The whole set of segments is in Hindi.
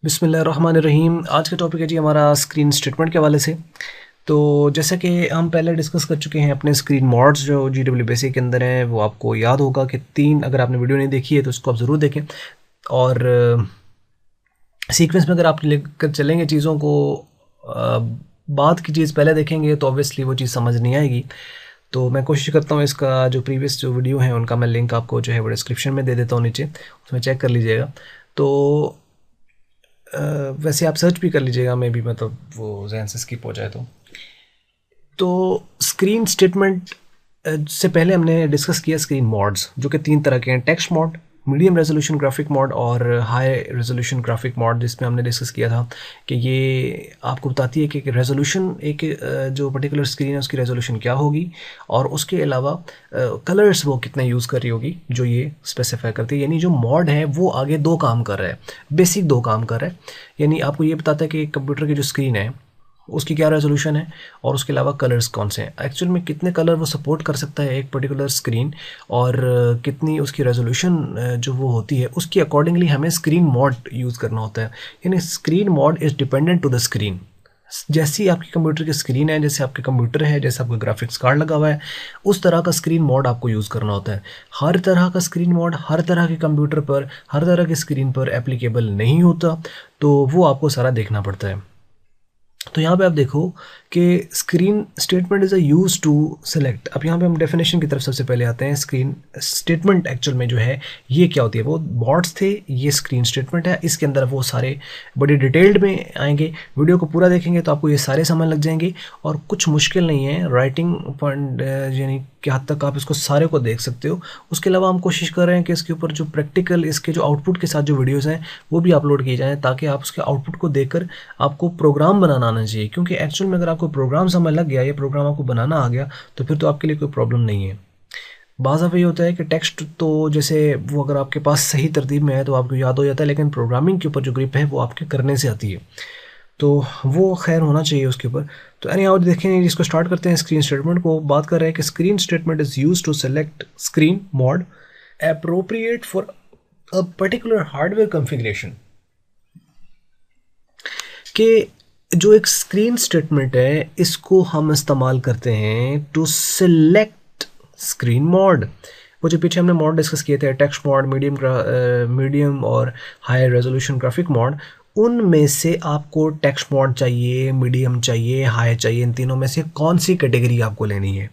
बिस्मिल्लाहिर्रहमानिर्रहीम। आज का टॉपिक है जी हमारा स्क्रीन स्टेटमेंट के हवाले से। तो जैसा कि हम पहले डिस्कस कर चुके हैं अपने स्क्रीन मॉड्स जो GW बेसिक के अंदर हैं, वो आपको याद होगा कि तीन, अगर आपने वीडियो नहीं देखी है तो उसको आप ज़रूर देखें। और सीक्वेंस में अगर आप लेकर चलेंगे चीज़ों को, बाद की चीज़ पहले देखेंगे तो ऑब्वियसली वो चीज़ समझ नहीं आएगी। तो मैं कोशिश करता हूँ इसका जो प्रीवियस जो वीडियो है उनका मैं लिंक आपको जो है वो डिस्क्रिप्शन में दे देता हूँ नीचे, उसमें चेक कर लीजिएगा। तो वैसे आप सर्च भी कर लीजिएगा, मे भी मतलब वो जहन से स्किप हो जाए तो स्क्रीन स्टेटमेंट से पहले हमने डिस्कस किया स्क्रीन मॉड्स, जो कि तीन तरह के हैं: text mod, medium resolution graphic mod और हाई रेजोल्यूशन ग्राफिक मॉड, जिसमें हमने डिस्कस किया था कि ये आपको बताती है कि रेजोल्यूशन एक जो पर्टिकुलर स्क्रीन है उसकी रेजोल्यूशन क्या होगी, और उसके अलावा कलर्स वो कितने यूज़ कर रही होगी, जो ये स्पेसिफाई करती है। यानी जो मॉड है वो आगे दो काम कर रहा है, बेसिक दो काम कर रहा है। यानी आपको ये बताता है कि कंप्यूटर की जो स्क्रीन है उसकी क्या रेजोल्यूशन है, और उसके अलावा कलर्स कौन से हैं, एक्चुअल में कितने कलर वो सपोर्ट कर सकता है एक पर्टिकुलर स्क्रीन, और कितनी उसकी रेजोल्यूशन जो वो होती है, उसकी अकॉर्डिंगली हमें स्क्रीन मॉड यूज़ करना होता है। यानी screen mode is dependent to the screen. जैसी आपकी कंप्यूटर की स्क्रीन है, जैसे आपके कंप्यूटर है, जैसे आपका ग्राफिक्स कार्ड लगा हुआ है, उस तरह का स्क्रीन मॉड आपको यूज़ करना होता है। हर तरह का स्क्रीन मॉड हर तरह के कंप्यूटर पर, हर तरह की स्क्रीन पर एप्लीकेबल नहीं होता, तो वो आपको सारा देखना पड़ता है। तो यहाँ पे आप देखो कि screen statement is a use to select. अब यहाँ पे हम डेफिनेशन की तरफ सबसे पहले आते हैं। स्क्रीन स्टेटमेंट एक्चुअल में जो है ये क्या होती है, वो मॉड्स थे, ये स्क्रीन स्टेटमेंट है। इसके अंदर वो सारे बड़े डिटेल्ड में आएंगे, वीडियो को पूरा देखेंगे तो आपको ये सारे समझ लग जाएंगे, और कुछ मुश्किल नहीं है राइटिंग पॉइंट, यानी कि हद तक आप इसको सारे को देख सकते हो। उसके अलावा हम कोशिश कर रहे हैं कि इसके ऊपर जो प्रैक्टिकल, इसके जो आउटपुट के साथ जो वीडियोज़ हैं वो भी अपलोड किए जाएँ, ताकि आप उसके आउटपुट को देखकर आपको प्रोग्राम बनाना आना चाहिए। क्योंकि एक्चुअल में अगर आपको प्रोग्राम समझ लग गया, ये प्रोग्राम आपको बनाना आ गया, तो फिर तो आपके लिए कोई प्रॉब्लम नहीं है। बाज़ दफ़ा ये होता है कि टेक्स्ट तो जैसे वो अगर आपके पास सही तरतीब में है तो आपको याद हो जाता है, लेकिन प्रोग्रामिंग के ऊपर जो ग्रिप है वो आपके करने से आती है, तो वो खैर होना चाहिए उसके ऊपर। तो यानी आप देखें, इसको स्टार्ट करते हैं। स्क्रीन स्टेटमेंट को बात कर रहे हैं कि screen statement is use to select screen mode appropriate for a particular hardware configuration। कि जो एक स्क्रीन स्टेटमेंट है इसको हम इस्तेमाल करते हैं टू सिलेक्ट स्क्रीन मॉड। वो जो पीछे हमने मॉड डिस्कस किए थे, टेक्स्ट मॉड, मीडियम और हाई रेजोल्यूशन ग्राफिक मॉड, उनमें से आपको टेक्स्ट मॉड चाहिए, मीडियम चाहिए, हाई चाहिए, इन तीनों में से कौन सी कैटेगरी आपको लेनी है,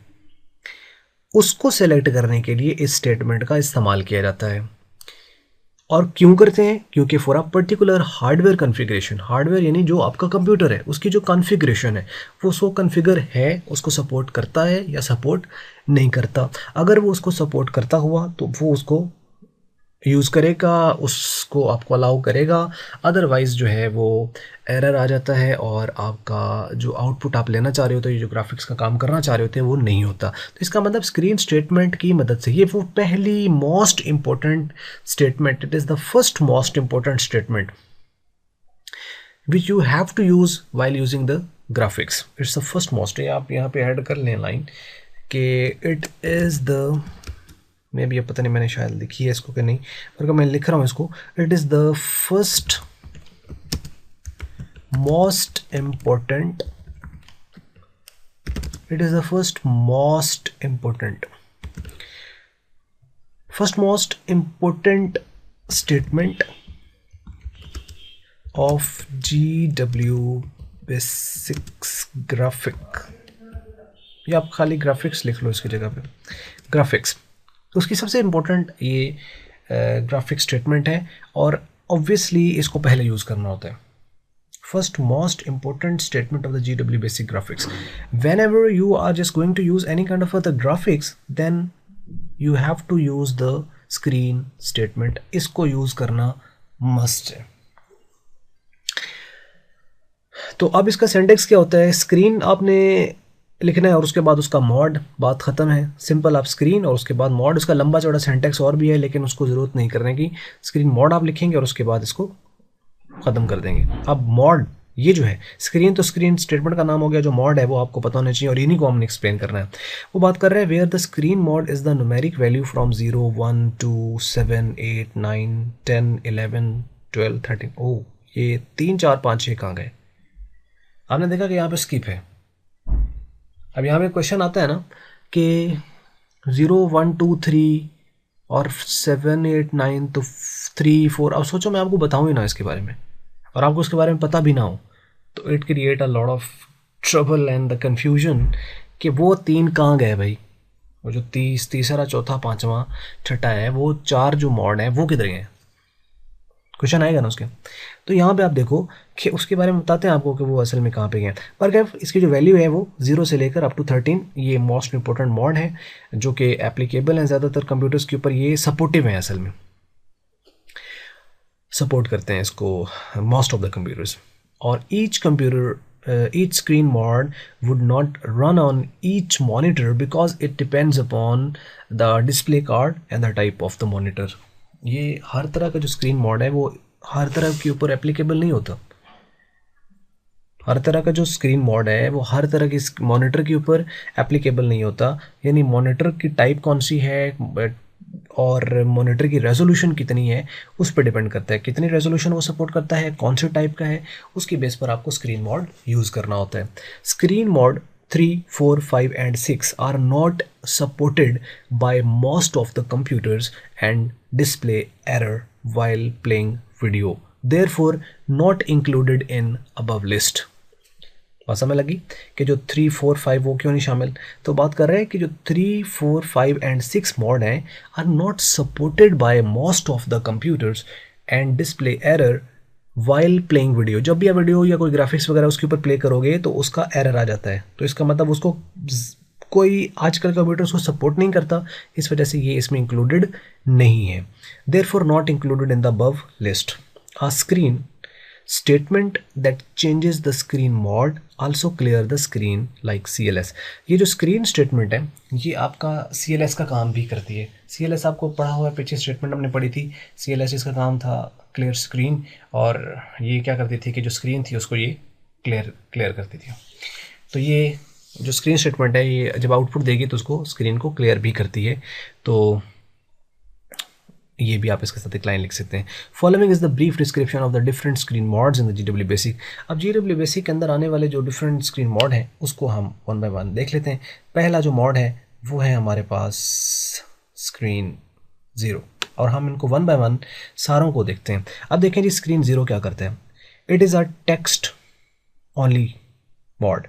उसको सेलेक्ट करने के लिए इस स्टेटमेंट का इस्तेमाल किया जाता है। और क्यों करते हैं? क्योंकि for a particular hardware configuration, hardware यानी जो आपका कंप्यूटर है उसकी जो कॉन्फ़िगरेशन है वो उसको कॉन्फ़िगर है, उसको सपोर्ट करता है या सपोर्ट नहीं करता। अगर वो उसको सपोर्ट करता हुआ तो वो उसको यूज़ करेगा, उसको आपको अलाउ करेगा। अदरवाइज़ जो है वो एरर आ जाता है, और आपका जो आउटपुट आप लेना चाह रहे होते, ये जो ग्राफिक्स का काम करना चाह रहे होते हैं, वो नहीं होता। तो इसका मतलब स्क्रीन स्टेटमेंट की मदद से, ये वो पहली most important statement, it is the first most important statement which you have to use while using the graphics. It's the first most. आप यहाँ पे ऐड कर लें लाइन कि इट इज़ द, मे भी अब पता नहीं मैंने शायद लिखी है इसको कि नहीं, पर मैं लिख रहा हूँ इसको, it is the first most important, it is the first most important, first most important statement of GW basics graphic, या आप खाली ग्राफिक्स लिख लो इसकी जगह पे, ग्राफिक्स। तो उसकी सबसे इम्पोर्टेंट ये ग्राफिक स्टेटमेंट है, और ऑब्वियसली इसको पहले यूज़ करना होता है। First most important statement of the GW basic graphics. Whenever you are just going to use any kind of the graphics, then you have to use the screen statement. इसको यूज़ करना मस्ट है। तो अब इसका सिंटैक्स क्या होता है? स्क्रीन आपने लिखना है और उसके बाद उसका मॉड, बात ख़त्म है। सिंपल, आप स्क्रीन और उसके बाद मॉड। उसका लंबा चौड़ा सिंटैक्स और भी है, लेकिन उसको ज़रूरत नहीं करने की। स्क्रीन मॉड आप लिखेंगे और उसके बाद इसको ख़त्म कर देंगे। अब मॉड ये जो है, स्क्रीन तो स्क्रीन स्टेटमेंट का नाम हो गया, जो मॉड है वो आपको पता होना चाहिए, और इन्हीं को हमने एक्सप्लेन करना है। वो बात कर रहे हैं where the screen mode is the numeric value from 0, 1, 2, 7, 8, 9, 10, 11, 12, 13। ओह, ये 3 4 5 6 कहाँ गए? आपने देखा कि यहाँ पे स्किप है। अब यहाँ पे क्वेश्चन आता है ना कि 0 1 2 3 और 7 8 9, तो 3 4, अब सोचो मैं आपको बताऊँ ही ना इसके बारे में और आपको उसके बारे में पता भी ना हो, तो it create a lot of trouble and the confusion कि वो 3 कहाँ गए भाई, वो जो तीसरा चौथा पांचवा छठा है, वो 4 जो मॉड है वो किधर गए? क्वेश्चन आएगा ना उसके। तो यहाँ पे आप देखो कि उसके बारे में बताते हैं आपको कि वो असल में कहाँ पे गए। पर क्या इसकी जो वैल्यू है वो 0 से लेकर अप टू 13, ये मोस्ट इंपॉर्टेंट मॉड है जो कि एप्लीकेबल हैं ज़्यादातर कंप्यूटर्स के ऊपर। ये सपोर्टिव है, असल में सपोर्ट करते हैं इसको मोस्ट ऑफ द कंप्यूटर्स। और each screen mod would not run on each monitor because it depends upon the display card and the type of the monitor. ये हर तरह का जो स्क्रीन मॉड है वो हर तरह के ऊपर एप्लीकेबल नहीं होता। हर तरह का जो स्क्रीन मॉड है वो हर तरह की मॉनिटर के ऊपर एप्लीकेबल नहीं होता। यानी मॉनिटर की टाइप कौन सी है और मॉनिटर की रेजोल्यूशन कितनी है उस पर डिपेंड करता है, कितनी रेजोल्यूशन वो सपोर्ट करता है, कौन से टाइप का है, उसकी बेस पर आपको स्क्रीन मॉड यूज़ करना होता है। Screen mod 3, 4, 5 and 6 are not supported by most of the computers and display error while playing video, therefore not included in above list. बात समझ लगी कि जो 3, 4, 5 वो क्यों नहीं शामिल? तो बात कर रहे हैं कि जो 3, 4, 5 and 6 मॉड हैं are not supported by most of the computers and display error while playing video. जब भी आप वीडियो या कोई ग्राफिक्स वगैरह उसके ऊपर प्ले करोगे तो उसका एरर आ जाता है, तो इसका मतलब उसको कोई आजकल कंप्यूटर उसको सपोर्ट नहीं करता, इस वजह से ये इसमें इंक्लूडेड नहीं है। Therefore not included in the above list. A screen statement that changes the screen mode also clear the screen like CLS। ये जो स्क्रीन स्टेटमेंट है ये आपका CLS का काम भी करती है। CLS आपको पढ़ा हुआ है, पीछे स्टेटमेंट हमने पढ़ी थी। CLS इसका काम था क्लियर स्क्रीन, और ये क्या करती थी कि जो स्क्रीन थी उसको ये क्लियर करती थी। तो ये जो स्क्रीन स्टेटमेंट है ये जब आउटपुट देगी तो उसको स्क्रीन को क्लियर भी करती है। तो ये भी आप इसके साथ एक लाइन लिख सकते हैं। Following is the brief description of the different screen mods in the GW basic. अब GW बेसिक के अंदर आने वाले जो डिफरेंट स्क्रीन मॉड हैं उसको हम 1 by 1 देख लेते हैं। पहला जो मॉड है वो है हमारे पास स्क्रीन 0, और हम इनको 1 by 1 सारों को देखते हैं। अब देखें जी स्क्रीन 0 क्या करते हैं। It is a text only mod,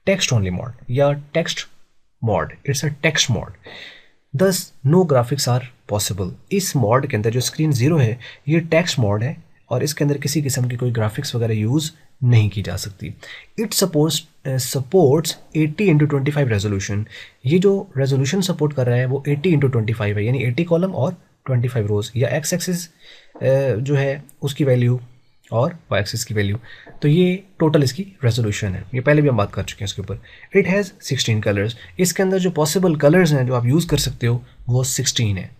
text only mod या text mod, it's a text mod, thus no graphics are possible. इस मॉड के अंदर जो स्क्रीन 0 है ये टेक्स्ट मॉड है और इसके अंदर किसी किस्म की कोई ग्राफिक्स वगैरह यूज़ नहीं की जा सकती। It supports 80x25 resolution. ये जो रेजोल्यूशन सपोर्ट कर रहा है वो 80x25 है, यानी 80 कॉलम और 25 रोज, या एक्स एक्सिस जो है उसकी वैल्यू और वाई एक्सिस की वैल्यू। तो ये टोटल इसकी रेजोल्यूशन है, ये पहले भी हम बात कर चुके हैं इसके ऊपर। It has 16 colours. इसके अंदर जो पॉसिबल कलर्स हैं जो आप यूज़ कर सकते हो वो 16 है।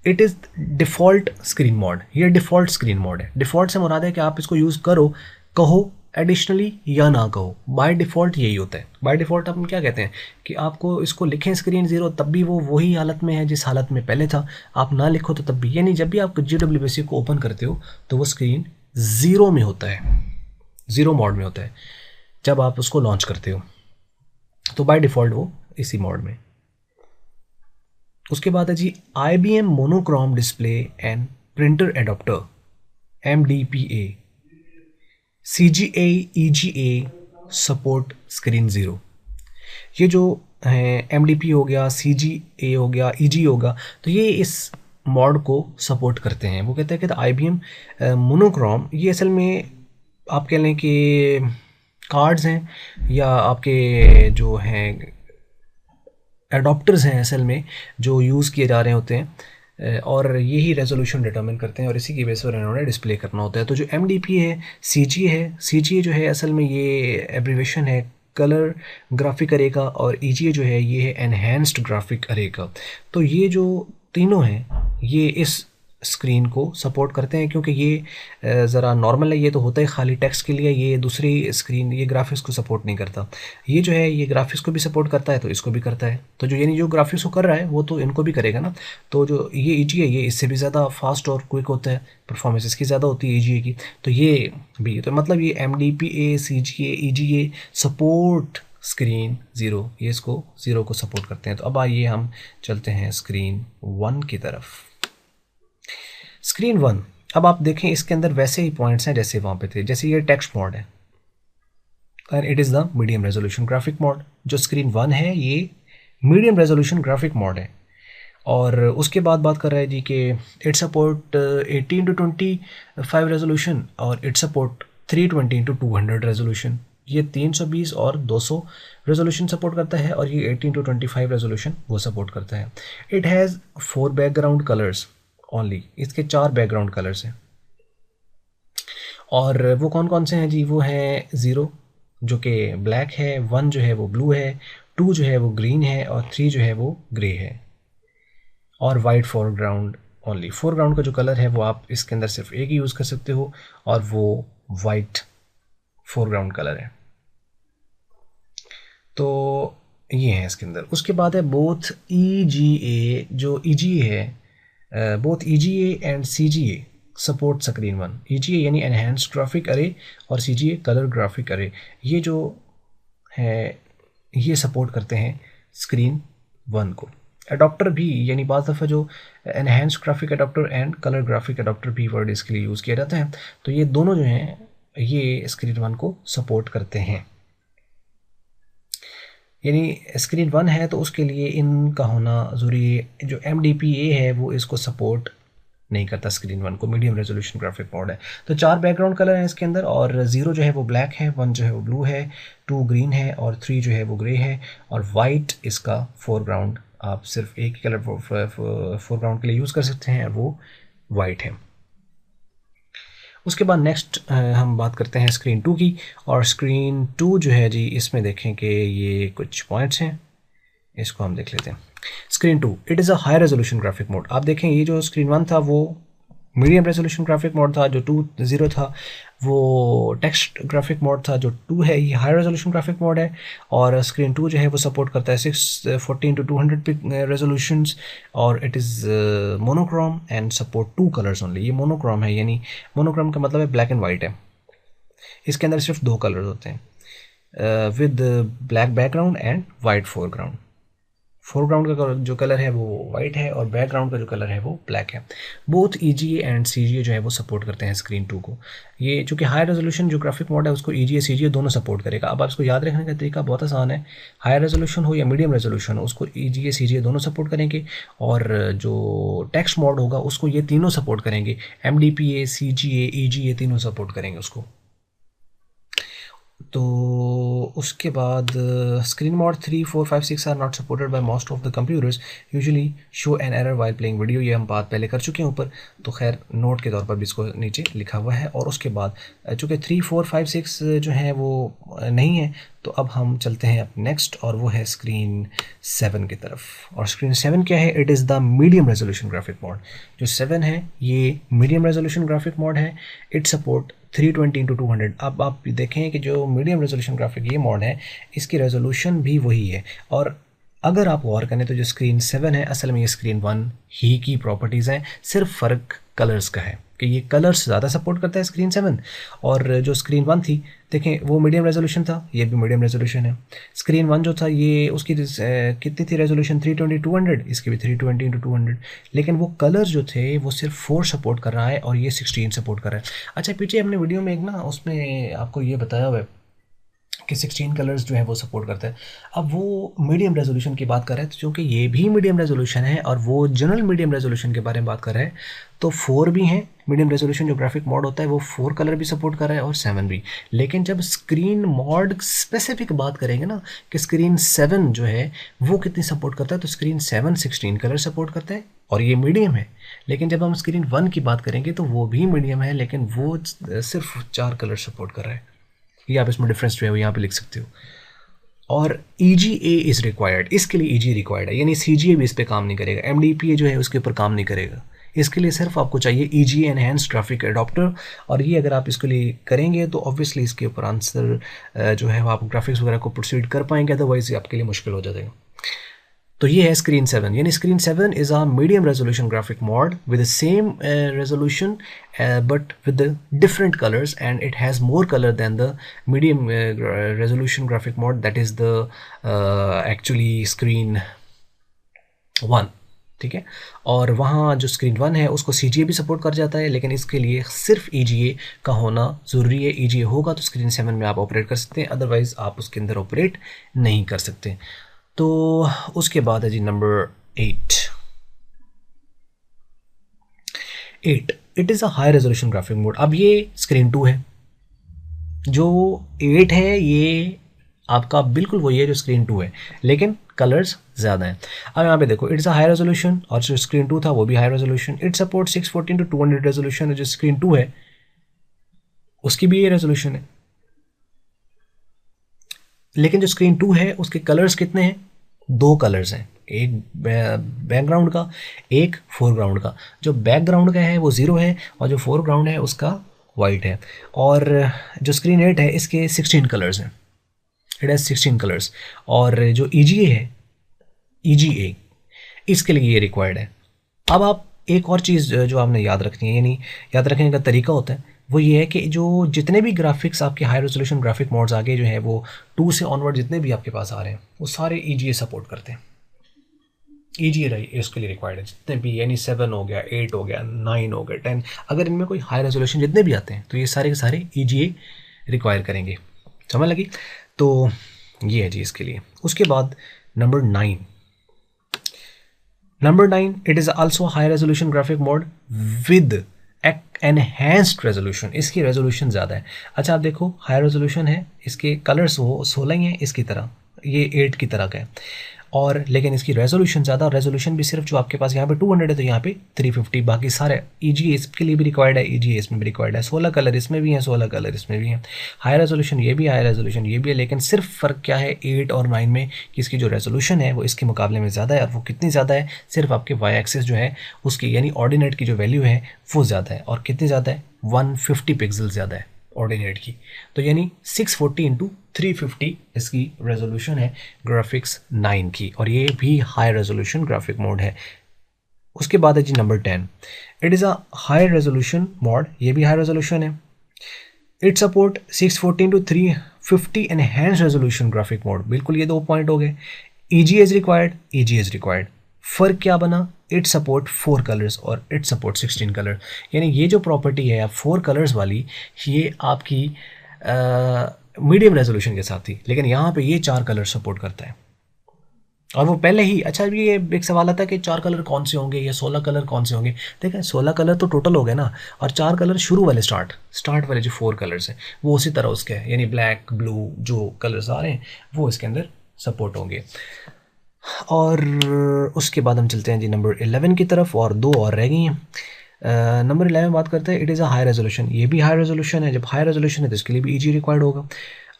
It is default screen mod, ये डिफ़ॉल्ट स्क्रीन मॉड है। डिफ़ॉल्ट से मुराद है कि आप इसको यूज़ करो, कहो एडिशनली या ना कहो, बाय डिफ़ॉल्ट यही होता है। बाय डिफ़ॉल्ट हम क्या कहते हैं कि आपको इसको लिखें स्क्रीन 0 तब भी वो वही हालत में है जिस हालत में पहले था, आप ना लिखो तो तब भी, यानी जब भी आप GW बेसिक को ओपन करते हो तो वो स्क्रीन 0 में होता है, 0 मॉड में होता है जब आप उसको लॉन्च करते हो, तो बाय डिफ़ॉल्ट वो इसी मॉड में। उसके बाद है जी IBM monochrome display and printer adopter MDPA CGA EGA support screen 0। ये जो है MDP हो गया, CGA हो गया, EGA होगा, तो ये इस मॉड को सपोर्ट करते हैं। वो कहते हैं कि IBM मोनोक्रोम ये असल में आप कह लें कि कार्ड्स हैं या आपके जो हैं एडोप्टर्स हैं असल में जो यूज़ किए जा रहे होते हैं, और यही रेजोल्यूशन डिटरमिन करते हैं और इसी की बेस पर इन्होंने डिस्प्ले करना होता है। तो जो MDP है, CGA जो है असल में ये एब्रीवेशन है कलर ग्राफिक अरे का, और EGA जो है ये है एनहेंस्ड ग्राफिक अरे का। तो ये जो तीनों हैं ये इस स्क्रीन को सपोर्ट करते हैं, क्योंकि ये ज़रा नॉर्मल है, ये तो होता है खाली टेक्स्ट के लिए, ये दूसरी स्क्रीन ये ग्राफिक्स को सपोर्ट नहीं करता। ये जो है ये ग्राफिक्स को भी सपोर्ट करता है, तो इसको भी करता है, तो जो यानी जो ग्राफिक्स को कर रहा है वो तो इनको भी करेगा ना। तो जो ये EGA है ये इससे भी ज़्यादा फास्ट और क्विक होता है, परफॉर्मेंस इसकी ज़्यादा होती है EGA की, तो ये भी, तो मतलब ये MDPA CGA EGA support screen 0, ये इसको 0 को सपोर्ट करते हैं। तो अब आइए हम चलते हैं स्क्रीन 1 की तरफ। स्क्रीन 1, अब आप देखें इसके अंदर वैसे ही पॉइंट्स हैं जैसे वहाँ पे थे, जैसे ये टेक्स्ट मोड है और it is the medium resolution graphic mode. जो स्क्रीन 1 है ये मीडियम रेजोल्यूशन ग्राफिक मोड है। और उसके बाद बात कर रहा है जी कि इट सपोर्ट 18:25 रेजोल्यूशन और इट सपोर्ट 320:200 रेजोल्यूशन। ये 320 और 200 रेजोल्यूशन सपोर्ट करता है, और ये 18:25 रेजोल्यूशन वो सपोर्ट करता है। It has 4 background colours only, इसके 4 बैकग्राउंड कलर्स हैं। और वो कौन कौन से हैं जी? वो है 0 जो कि ब्लैक है, 1 जो है वो ब्लू है, 2 जो है वो ग्रीन है, और 3 जो है वो ग्रे है, और वाइट फोरग्राउंड ओनली। फोरग्राउंड का जो कलर है वो आप इसके अंदर सिर्फ एक ही यूज़ कर सकते हो, और वो वाइट फोरग्राउंड कलर है। तो ये है इसके अंदर। उसके बाद है बोथ EGA, जो EGA है, both EGA and CGA support screen 1। EGA यानी एनहेंस्ड ग्राफिक अरे, और CGA कलर ग्राफिक अरे, ये जो है ये सपोर्ट करते हैं स्क्रीन 1 को। अडॉप्टर भी, यानी बाज़ दफ़ा जो enhanced graphic adopter and colour graphic adopter भी वर्ड इसके लिए यूज़ किया जाता है, तो ये दोनों जो हैं ये स्क्रीन 1 को सपोर्ट करते हैं। यानी स्क्रीन 1 है तो उसके लिए इनका होना ज़रूरी है। जो MDPA है वो इसको सपोर्ट नहीं करता स्क्रीन 1 को, मीडियम रेजोल्यूशन ग्राफिक मोड है। तो 4 बैकग्राउंड कलर हैं इसके अंदर, और 0 जो है वो ब्लैक है, 1 जो है वो ब्लू है, 2 ग्रीन है, और 3 जो है वो ग्रे है, और वाइट इसका फोरग्राउंड। आप सिर्फ एक ही कलर फोरग्राउंड के लिए यूज़ कर सकते हैं, और वो वाइट है। उसके बाद नेक्स्ट हम बात करते हैं स्क्रीन 2 की। और स्क्रीन 2 जो है जी, इसमें देखें कि ये कुछ पॉइंट्स हैं, इसको हम देख लेते हैं। Screen 2, it is a high resolution graphic mode. आप देखें ये जो स्क्रीन 1 था वो मीडियम रेजोल्यूशन ग्राफिक मोड था, जो 0 था वो टेक्स्ट ग्राफिक मोड था, जो 2 है ये हाई रेजोल्यूशन ग्राफिक मोड है। और स्क्रीन 2 जो है वो सपोर्ट करता है 640x200 रेजोल्यूशंस, और it is monochrome and support 2 colours only. ये मोनोक्रोम है, यानी मोनोक्रोम का मतलब है ब्लैक एंड वाइट है, इसके अंदर सिर्फ 2 कलर्स होते हैं with black background and white foreground. Foreground का जो कलर है वो वाइट है, और बैकग्राउंड का जो कलर है वो ब्लैक है। बोथ EGA एंड CGA जो है वो सपोर्ट करते हैं स्क्रीन 2 को। ये चूँकि हाई रेजोल्यूशन जो ग्राफिक मोड है उसको EGA CGA दोनों सपोर्ट करेगा। अब आप इसको याद रखने का तरीका बहुत आसान है, हाई रेजोल्यूशन हो या मीडियम रेजोल्यूशन हो उसको EGA CGA दोनों सपोर्ट करेंगे, और जो टेक्स्ट मोड होगा उसको ये तीनों सपोर्ट करेंगे, MDPA CGA EGA तीनों सपोर्ट करेंगे उसको। तो उसके बाद screen mode 3, 4, 5, 6 are not supported by most of the computers, usually show an error while playing video. ये हम बात पहले कर चुके हैं ऊपर, तो खैर नोट के तौर पर भी इसको नीचे लिखा हुआ है। और उसके बाद चूँकि 3, 4, 5, 6 जो है वो नहीं है, तो अब हम चलते हैं अब नेक्स्ट, और वो है स्क्रीन 7 की तरफ। और स्क्रीन 7 क्या है? It is the medium resolution graphic mode. जो 7 है ये मीडियम रेजोल्यूशन ग्राफिक मोड है। It support 320x200। अब आप देखें कि जो मीडियम रेजोल्यूशन ग्राफिक ये मोड है इसकी रेजोल्यूशन भी वही है। और अगर आप गौर करें तो जो स्क्रीन 7 है असल में ये स्क्रीन 1 ही की प्रॉपर्टीज़ हैं, सिर्फ फ़र्क कलर्स का है कि ये कलर्स ज़्यादा सपोर्ट करता है स्क्रीन 7। और जो स्क्रीन 1 थी देखें वो मीडियम रेजोल्यूशन था, ये भी मीडियम रेजोल्यूशन है। स्क्रीन 1 जो था ये उसकी कितनी थी रेजोल्यूशन? 320x200, इसकी भी 320x200। लेकिन वो कलर्स जो थे वो सिर्फ 4 सपोर्ट कर रहा है, और ये 16 सपोर्ट कर रहा है। अच्छा, पीछे हमने वीडियो में एक ना उसमें आपको ये बताया हुआ है कि 16 कलर्स जो है वो सपोर्ट करता है। अब वो मीडियम रेजोल्यूशन की बात कर रहे हैं, तो चूँकि ये भी मीडियम रेजोल्यूशन है और वो जनरल मीडियम रेजोल्यूशन के बारे में बात कर रहे हैं, तो 4 भी हैं। मीडियम रेजोल्यूशन जो ग्राफिक मोड होता है वो 4 कलर भी सपोर्ट कर रहा है, और 7 भी। लेकिन जब स्क्रीन मोड स्पेसिफिक बात करेंगे ना कि स्क्रीन 7 जो है वो कितनी सपोर्ट करता है, तो स्क्रीन 7 16 कलर सपोर्ट करता है, और ये मीडियम है। लेकिन जब हम स्क्रीन 1 की बात करेंगे तो वो भी मीडियम है, लेकिन वो सिर्फ 4 कलर सपोर्ट कर रहा है। ये आप इसमें डिफरेंस जो है वो यहाँ पे लिख सकते हो। और EGA इज़ रिक्वायर्ड, इसके लिए EGA रिक्वायर्ड है, यानी CGA भी इस पर काम नहीं करेगा, MDPA जो है उसके ऊपर काम नहीं करेगा, इसके लिए सिर्फ आपको चाहिए EGA एनहेंस्ड ग्राफिक एडाप्टर, और ये अगर आप इसके लिए करेंगे तो ऑब्वियसली इसके ऊपर आंसर जो है वो आप ग्राफिक्स वगैरह को प्रोसीड कर पाएंगे, अदरवाइज ये आपके लिए मुश्किल हो जाएगा। तो ये है स्क्रीन 7, यानी screen 7 is a medium resolution graphic mode with the same resolution but with the different colours, and it has more colour than the medium resolution graphic mode that is the actually screen 1, ठीक है। और वहाँ जो स्क्रीन 1 है उसको CGA भी सपोर्ट कर जाता है, लेकिन इसके लिए सिर्फ EGA का होना ज़रूरी है। EGA होगा तो स्क्रीन 7 में आप ऑपरेट कर सकते हैं, अदरवाइज़ आप उसके अंदर ऑपरेट नहीं कर सकते। तो उसके बाद है जी number 8। It is a high resolution graphic mode. अब ये स्क्रीन 2 है, जो 8 है ये आपका बिल्कुल वही है जो स्क्रीन 2 है, लेकिन कलर्स ज़्यादा हैं। अब यहाँ पे देखो, इट्स अ हाई रेजोल्यूशन, और जो स्क्रीन 2 था वो भी high resolution. It support 640 to 200 resolution, जो स्क्रीन 2 है उसकी भी ये रेजोल्यूशन है, लेकिन जो स्क्रीन 2 है उसके कलर्स कितने हैं? 2 कलर्स हैं, एक बैकग्राउंड का, एक फोरग्राउंड का। जो बैकग्राउंड का है वो 0 है और जो फोरग्राउंड है उसका वाइट है। और जो स्क्रीन 8 है इसके 16 कलर्स हैं, इट हैज़ 16 कलर्स। और जो EGA है, EGA इसके लिए ये रिक्वायर्ड है। अब आप एक और चीज़ जो आपने याद रखनी है, यानी याद रखने का तरीका होता है, वो ये है कि जो जितने भी ग्राफिक्स आपके हाई रेजोल्यूशन ग्राफिक मोड्स आगे जो है वो 2 से ऑनवर्ड जितने भी आपके पास आ रहे हैं वो सारे EGA सपोर्ट करते हैं। EGA रही इसके लिए रिक्वायर्ड है, जितने भी, यानी 7 हो गया, 8 हो गया, 9 हो गया, 10, अगर इनमें कोई हाई रेजोल्यूशन जितने भी आते हैं तो ये सारे के सारे EGA रिक्वायर करेंगे। समझ लगी? तो ये है जी इसके लिए। उसके बाद number 9, it is also high resolution graphic mode with enhanced resolution. इसकी रेजोल्यूशन ज़्यादा है। अच्छा आप देखो, हाई रेजोल्यूशन है, इसके कलर्स वो 16 ही हैं इसकी तरह, ये 8 की तरह का है, और लेकिन इसकी रेजोल्यूशन ज़्यादा, और रेजोल्यूशन भी सिर्फ जो आपके पास यहाँ पे 200 है तो यहाँ पे 350, बाकी सारे EGA इसके लिए भी रिक्वायर्ड है, EGA इसमें भी रिक्वायर्ड है। 16 कलर इसमें भी हैं, 16 कलर इसमें भी हैं। हाई रेजोल्यूशन ये भी, हाई रेजोल्यूशन ये भी है, लेकिन सिर्फ फ़र्क क्या है 8 और 9 में कि इसकी जो रेजोल्यूशन है वो इसके मुकाबले में ज़्यादा है, और वो कितनी ज़्यादा है, सिर्फ आपके वाई एक्सिस जो है उसकी, यानी ऑर्डिनेट की जो वैल्यू है वो ज़्यादा है। और कितनी ज़्यादा है? 150 पिक्सल ज़्यादा है ऑर्डिनेट की। तो यानी 640 इंटू 350 इसकी रेजोल्यूशन है ग्राफिक्स 9 की, और ये भी हाई रेजोल्यूशन ग्राफिक मोड है। उसके बाद है जी number 10, it is a high resolution mode, ये भी हाई रेजोल्यूशन है। It support 640 to 350 enhance resolution graphic mode. बिल्कुल ये 2 पॉइंट हो गए। EGA is required, EGA is required. फ़र्क क्या बना? इट सपोर्ट 4 कलर्स और इट सपोर्ट 16 कलर। यानी ये जो प्रॉपर्टी है 4 कलर्स वाली, ये आपकी मीडियम रेजोल्यूशन के साथ थी, लेकिन यहाँ पे ये 4 कलर सपोर्ट करता है, और वो पहले ही। अच्छा अभी ये एक सवाल आता है कि 4 कलर कौन से होंगे या 16 कलर कौन से होंगे? देखें 16 कलर तो टोटल हो गए ना, और 4 कलर शुरू वाले स्टार्ट वाले जो 4 कलर्स हैं वो उसी तरह उसके हैं, यानी ब्लैक, ब्लू जो कलर्स आ रहे हैं वो इसके अंदर सपोर्ट होंगे। और उसके बाद हम चलते हैं जी नंबर 11 की तरफ, और 2 और रह गई हैं। नंबर 11 बात करते हैं, it is a high resolution. ये भी हाई रेजोल्यूशन है। जब हाई रेजोल्यूशन है तो इसके लिए भी EGA रिक्वायर्ड होगा।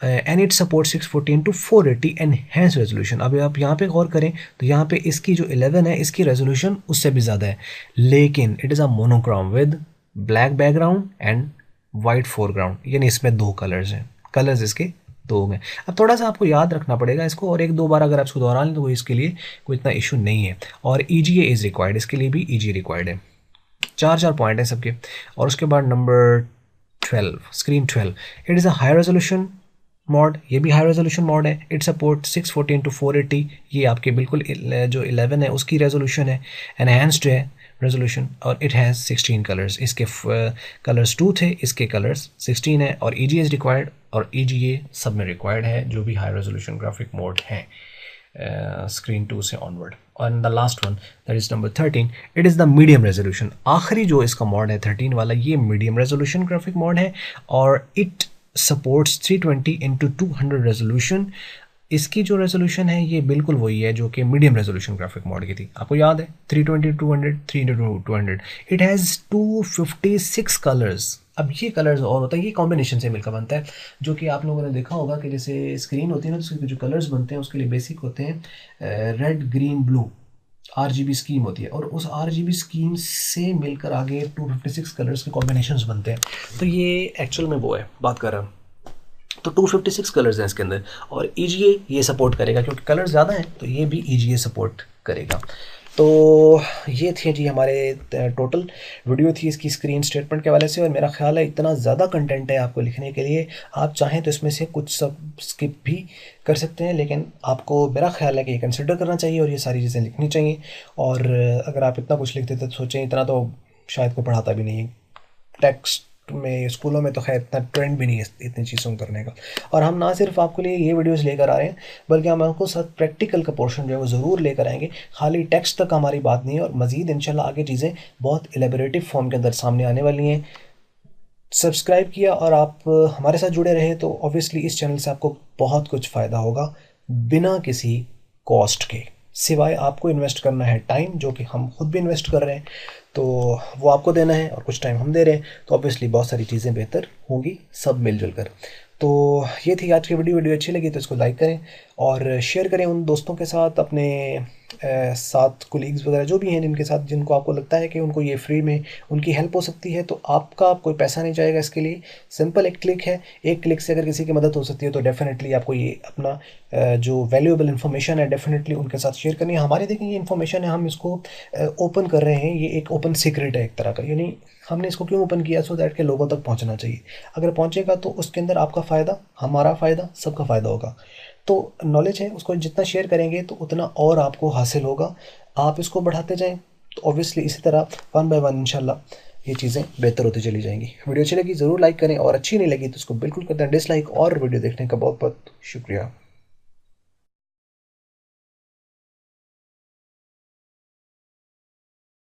And it support 640 to 480 enhance resolution. अब आप यहाँ पे गौर करें तो यहाँ पे इसकी जो 11 है इसकी रेजोल्यूशन उससे भी ज़्यादा है, लेकिन it is a monochrome with black background and white foreground, यानी इसमें 2 कलर्स हैं। कलर्स इसके 2 हो गए। अब थोड़ा सा आपको याद रखना पड़ेगा इसको, और 1-2 बार अगर आप इसको दोहरा लें तो इसके लिए कोई इतना इशू नहीं है। और EGA इज़ रिक्वायर्ड, इसके लिए भी EGA रिक्वायर्ड है। 4 पॉइंट हैं सबके। और उसके बाद number 12, screen 12, it is a high resolution mode. ये भी हाई रेजोल्यूशन मॉड है। It support 640 to 480। ये आपके बिल्कुल जो 11 है उसकी रेजोल्यूशन है, एनहेंस्ड है रेजोल्यूशन, और इट हैज़ 16 कलर्स। इसके कलर्स 2 थे, इसके कलर्स 16 है, और EGA इज़ रिक्वायर्ड, और EGA सब में रिक्वायर्ड है जो भी हाई रेजोल्यूशन ग्राफिक मोड है स्क्रीन 2 से ऑनवर्ड। और the last one that is number 13, it is the medium resolution. आखिरी जो इसका मॉड है 13 वाला, ये मीडियम रेजोल्यूशन ग्राफिक मॉड है, और इट सपोर्ट्स 320 इंटू 200 रेजोल्यूशन। इसकी जो रेजोल्यूशन है ये बिल्कुल वही है जो कि मीडियम रेजोल्यूशन ग्राफिक मोड की थी। आपको याद है 320 200 3 200। It has 256 colours. अब ये कलर्स और होता है, ये कॉम्बिनेशन से मिलकर बनता है, जो कि आप लोगों ने देखा होगा कि जैसे स्क्रीन होती है ना तो उसके जो कलर्स बनते हैं उसके लिए बेसिक होते हैं red, green, blue, RGB scheme होती है, और उस RGB स्कीम से मिलकर आगे 256 कलर्स के कॉम्बिनेशंस बनते हैं। तो ये एक्चुअल में वो है बात कर रहा हूँ। तो 256 कलर्स हैं इसके अंदर, और EGA ये सपोर्ट करेगा क्योंकि कलर ज़्यादा हैं, तो ये भी EGA सपोर्ट करेगा। तो ये थे जी हमारे टोटल वीडियो थी इसकी स्क्रीन स्टेटमेंट के हवाले से। और मेरा ख्याल है इतना ज़्यादा कंटेंट है आपको लिखने के लिए, आप चाहें तो इसमें से कुछ सब स्किप भी कर सकते हैं, लेकिन आपको मेरा ख्याल है कि ये कंसिडर करना चाहिए और ये सारी चीज़ें लिखनी चाहिए। और अगर आप इतना कुछ लिखते थे तो सोचें इतना तो शायद कोई पढ़ाता भी नहीं है। टेक्स्ट में स्कूलों में तो खैर इतना ट्रेंड भी नहीं है इतनी चीज़ों को करने का। और हम ना सिर्फ आपके लिए ये वीडियोस लेकर आ रहे हैं, बल्कि हम आपको साथ प्रैक्टिकल का पोर्शन जो है वो ज़रूर लेकर आएंगे। खाली टेक्स्ट तक हमारी बात नहीं है, और मज़ीद इंशाल्लाह आगे चीज़ें बहुत एलेबोरेटिव फॉर्म के अंदर सामने आने वाली हैं। सब्सक्राइब किया और आप हमारे साथ जुड़े रहे तो ऑब्वियसली इस चैनल से आपको बहुत कुछ फ़ायदा होगा, बिना किसी कॉस्ट के, सिवाय आपको इन्वेस्ट करना है टाइम, जो कि हम खुद भी इन्वेस्ट कर रहे हैं, तो वो आपको देना है और कुछ टाइम हम दे रहे हैं, तो ऑब्वियसली बहुत सारी चीज़ें बेहतर होंगी सब मिलजुल कर। तो ये थी आज की वीडियो अच्छी लगी तो इसको लाइक करें और शेयर करें उन दोस्तों के साथ, अपने साथ कोलीग्स वगैरह जो भी हैं जिनके साथ, जिनको आपको लगता है कि उनको ये फ्री में उनकी हेल्प हो सकती है। तो आपका कोई पैसा नहीं जाएगा इसके लिए, सिंपल एक क्लिक है, एक क्लिक से अगर किसी की मदद हो सकती है तो डेफिनेटली आपको ये अपना जो वैल्यूएबल इन्फॉर्मेशन है डेफिनेटली उनके साथ शेयर करनी है। हमारे देखें ये इन्फॉर्मेशन है, हम इसको ओपन कर रहे हैं, ये एक ओपन सीक्रेट है एक तरह का, यानी हमने इसको क्यों ओपन किया, सो दैट के लोगों तक पहुंचना चाहिए। अगर पहुंचेगा तो उसके अंदर आपका फ़ायदा, हमारा फ़ायदा, सबका फ़ायदा होगा। तो नॉलेज है उसको जितना शेयर करेंगे तो उतना और आपको हासिल होगा, आप इसको बढ़ाते जाएं तो ऑब्वियसली इसी तरह वन बाय वन इंशाल्लाह ये चीज़ें बेहतर होती चली जाएंगी। वीडियो अच्छी लगी ज़रूर लाइक करें, और अच्छी नहीं लगी तो उसको बिल्कुल करते हैं डिसलाइक। और वीडियो देखने का बहुत बहुत शुक्रिया।